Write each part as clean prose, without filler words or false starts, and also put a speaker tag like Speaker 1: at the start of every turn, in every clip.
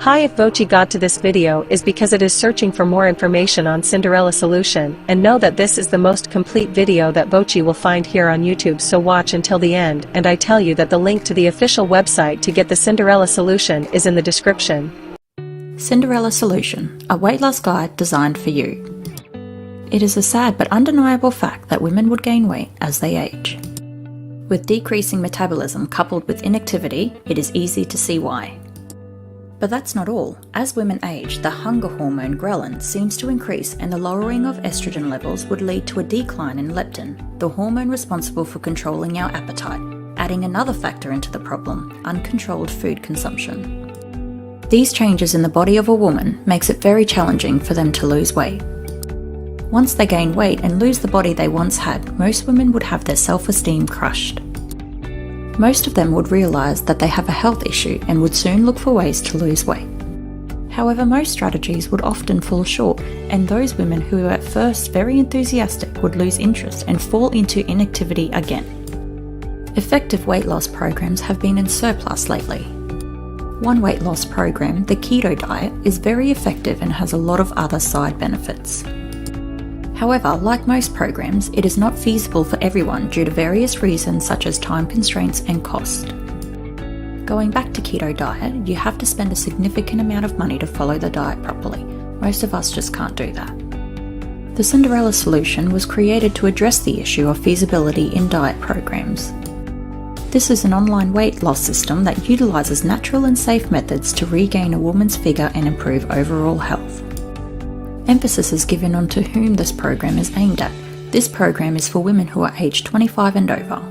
Speaker 1: Hi, if Vochi got to this video is because it is searching for more information on Cinderella solution, and know that this is the most complete video that Vochi will find here on YouTube, so watch until the end, and I tell you that the link to the official website to get the Cinderella solution is in the description.
Speaker 2: Cinderella Solution, a weight loss guide designed for you. It is a sad but undeniable fact that women would gain weight as they age. With decreasing metabolism coupled with inactivity, it is easy to see why. But that's not all. As women age, the hunger hormone ghrelin seems to increase, and the lowering of estrogen levels would lead to a decline in leptin, the hormone responsible for controlling our appetite, adding another factor into the problem, uncontrolled food consumption. These changes in the body of a woman makes it very challenging for them to lose weight. Once they gain weight and lose the body they once had, most women would have their self-esteem crushed. Most of them would realise that they have a health issue and would soon look for ways to lose weight. However, most strategies would often fall short, and those women who were at first very enthusiastic would lose interest and fall into inactivity again. Effective weight loss programs have been in surplus lately. One weight loss program, the keto diet, is very effective and has a lot of other side benefits. However, like most programs, it is not feasible for everyone due to various reasons such as time constraints and cost. Going back to keto diet, you have to spend a significant amount of money to follow the diet properly. Most of us just can't do that. The Cinderella solution was created to address the issue of feasibility in diet programs. This is an online weight loss system that utilises natural and safe methods to regain a woman's figure and improve overall health. Emphasis is given on to whom this program is aimed at. This program is for women who are aged 25 and over.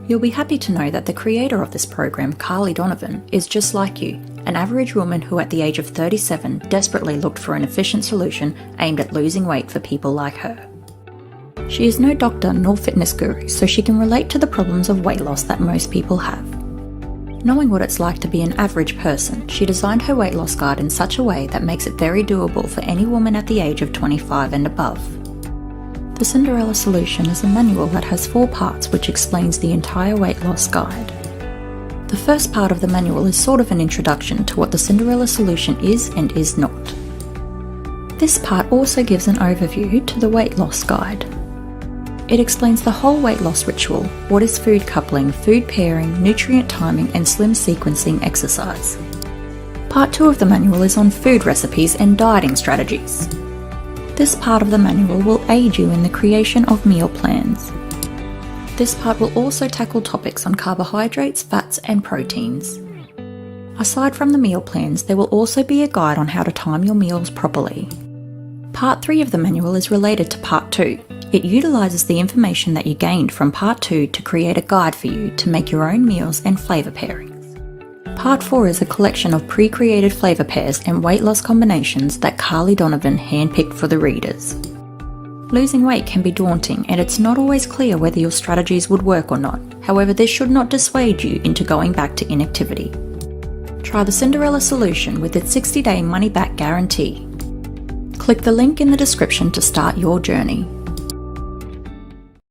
Speaker 2: You'll be happy to know that the creator of this program, Carly Donovan, is just like you, an average woman who at the age of 37 desperately looked for an efficient solution aimed at losing weight for people like her. She is no doctor nor fitness guru, so she can relate to the problems of weight loss that most people have. Knowing what it's like to be an average person, she designed her weight loss guide in such a way that makes it very doable for any woman at the age of 25 and above. The Cinderella solution is a manual that has 4 parts which explains the entire weight loss guide. The first part of the manual is sort of an introduction to what the Cinderella solution is and is not. This part also gives an overview to the weight loss guide. It explains the whole weight loss ritual, what is food coupling, food pairing, nutrient timing and slim sequencing exercise. Part 2 of the manual is on food recipes and dieting strategies. This part of the manual will aid you in the creation of meal plans. This part will also tackle topics on carbohydrates, fats and proteins. Aside from the meal plans, there will also be a guide on how to time your meals properly. Part 3 of the manual is related to Part 2. It utilises the information that you gained from Part 2 to create a guide for you to make your own meals and flavour pairings. Part 4 is a collection of pre-created flavour pairs and weight loss combinations that Carly Donovan handpicked for the readers. Losing weight can be daunting, and it's not always clear whether your strategies would work or not. However, this should not dissuade you into going back to inactivity. Try the Cinderella solution with its 60-day money-back guarantee. Click the link in the description to start your journey.